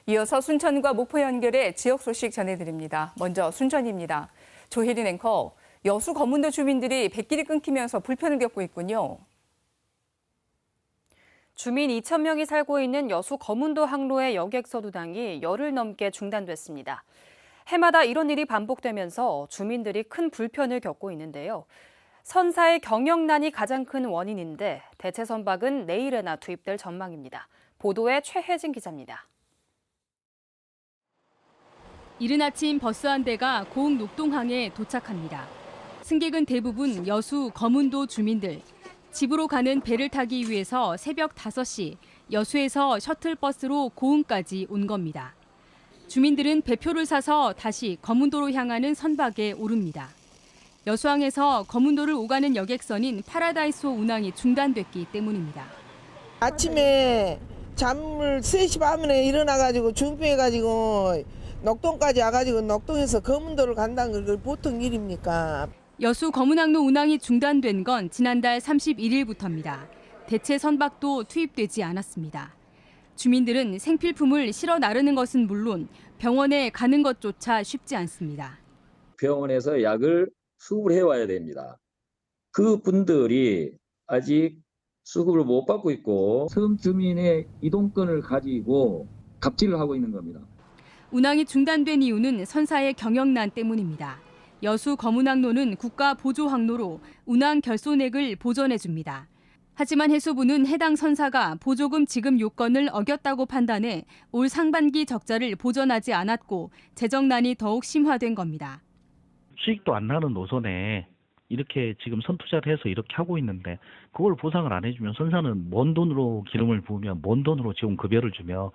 이어서 순천과 목포 연결해 지역 소식 전해드립니다. 먼저 순천입니다. 조혜린 앵커, 여수 거문도 주민들이 백길이 끊기면서 불편을 겪고 있군요. 주민 2,000명이 살고 있는 여수 거문도 항로의 여객선 운항이 열흘 넘게 중단됐습니다. 해마다 이런 일이 반복되면서 주민들이 큰 불편을 겪고 있는데요. 선사의 경영난이 가장 큰 원인인데 대체 선박은 내일에나 투입될 전망입니다. 보도에 최혜진 기자입니다. 이른 아침 버스 한 대가 고흥 녹동항에 도착합니다. 승객은 대부분 여수 거문도 주민들. 집으로 가는 배를 타기 위해서 새벽 5시 여수에서 셔틀버스로 고흥까지 온 겁니다. 주민들은 배표를 사서 다시 거문도로 향하는 선박에 오릅니다. 여수항에서 거문도를 오가는 여객선인 파라다이스 운항이 중단됐기 때문입니다. 아침에 잠을 3시 반에 일어나가지고 준비해가지고 녹동까지 와가지고 녹동에서 거문도를 간다는 걸 보통 일입니까? 여수 거문항로 운항이 중단된 건 지난달 31일부터입니다. 대체 선박도 투입되지 않았습니다. 주민들은 생필품을 실어 나르는 것은 물론 병원에 가는 것조차 쉽지 않습니다. 병원에서 약을 수급을 해와야 됩니다. 그 분들이 아직 수급을 못 받고 있고 섬 주민의 이동권을 가지고 갑질을 하고 있는 겁니다. 운항이 중단된 이유는 선사의 경영난 때문입니다. 여수 거문항로는 국가 보조 항로로 운항 결손액을 보전해 줍니다. 하지만 해수부는 해당 선사가 보조금 지급 요건을 어겼다고 판단해 올 상반기 적자를 보전하지 않았고 재정난이 더욱 심화된 겁니다. 수익도 안 나는 노선에 이렇게 지금 선투자를 해서 이렇게 하고 있는데 그걸 보상을 안 해주면 선사는 뭔 돈으로 기름을 부으며 뭔 돈으로 지금 급여를 주며.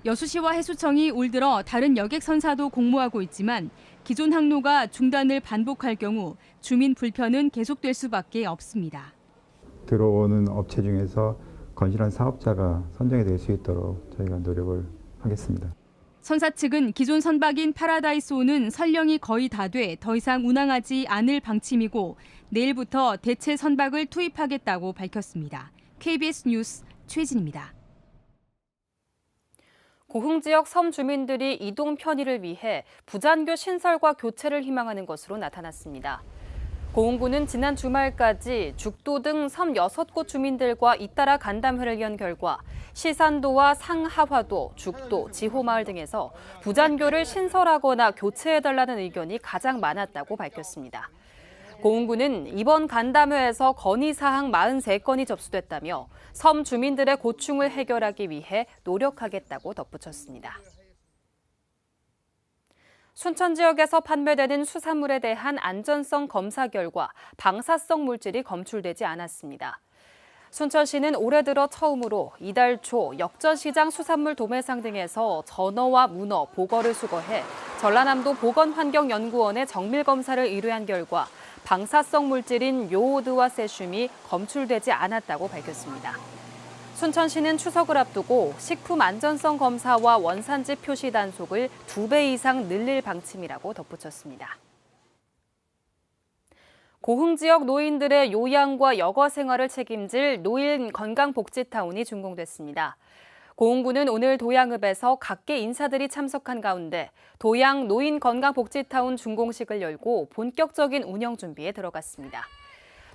여수시와 해수청이 올 들어 다른 여객 선사도 공모하고 있지만 기존 항로가 중단을 반복할 경우 주민 불편은 계속될 수밖에 없습니다. 들어오는 업체 중에서 건실한 사업자가 선정이 될 수 있도록 저희가 노력을 하겠습니다. 선사 측은 기존 선박인 파라다이스호는 선령이 거의 다 돼 더 이상 운항하지 않을 방침이고 내일부터 대체 선박을 투입하겠다고 밝혔습니다. KBS 뉴스 최진입니다. 고흥 지역 섬 주민들이 이동 편의를 위해 부잔교 신설과 교체를 희망하는 것으로 나타났습니다. 고흥군은 지난 주말까지 죽도 등 섬 6곳 주민들과 잇따라 간담회를 연 결과 시산도와 상하화도, 죽도, 지호마을 등에서 부잔교를 신설하거나 교체해달라는 의견이 가장 많았다고 밝혔습니다. 고흥군은 이번 간담회에서 건의사항 43건이 접수됐다며 섬 주민들의 고충을 해결하기 위해 노력하겠다고 덧붙였습니다. 순천 지역에서 판매되는 수산물에 대한 안전성 검사 결과 방사성 물질이 검출되지 않았습니다. 순천시는 올해 들어 처음으로 이달 초 역전시장 수산물 도매상 등에서 전어와 문어, 보거를 수거해 전라남도 보건환경연구원에 정밀검사를 의뢰한 결과 방사성 물질인 요오드와 세슘이 검출되지 않았다고 밝혔습니다. 순천시는 추석을 앞두고 식품 안전성 검사와 원산지 표시 단속을 2배 이상 늘릴 방침이라고 덧붙였습니다. 고흥 지역 노인들의 요양과 여가 생활을 책임질 노인 건강복지타운이 준공됐습니다. 고흥군은 오늘 도양읍에서 각계 인사들이 참석한 가운데 도양 노인 건강복지타운 준공식을 열고 본격적인 운영 준비에 들어갔습니다.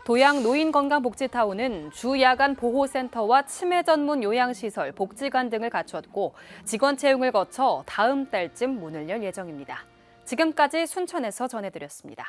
도양 노인건강복지타운은 주 야간 보호센터와 치매 전문 요양시설, 복지관 등을 갖췄고 직원 채용을 거쳐 다음 달쯤 문을 열 예정입니다. 지금까지 순천에서 전해드렸습니다.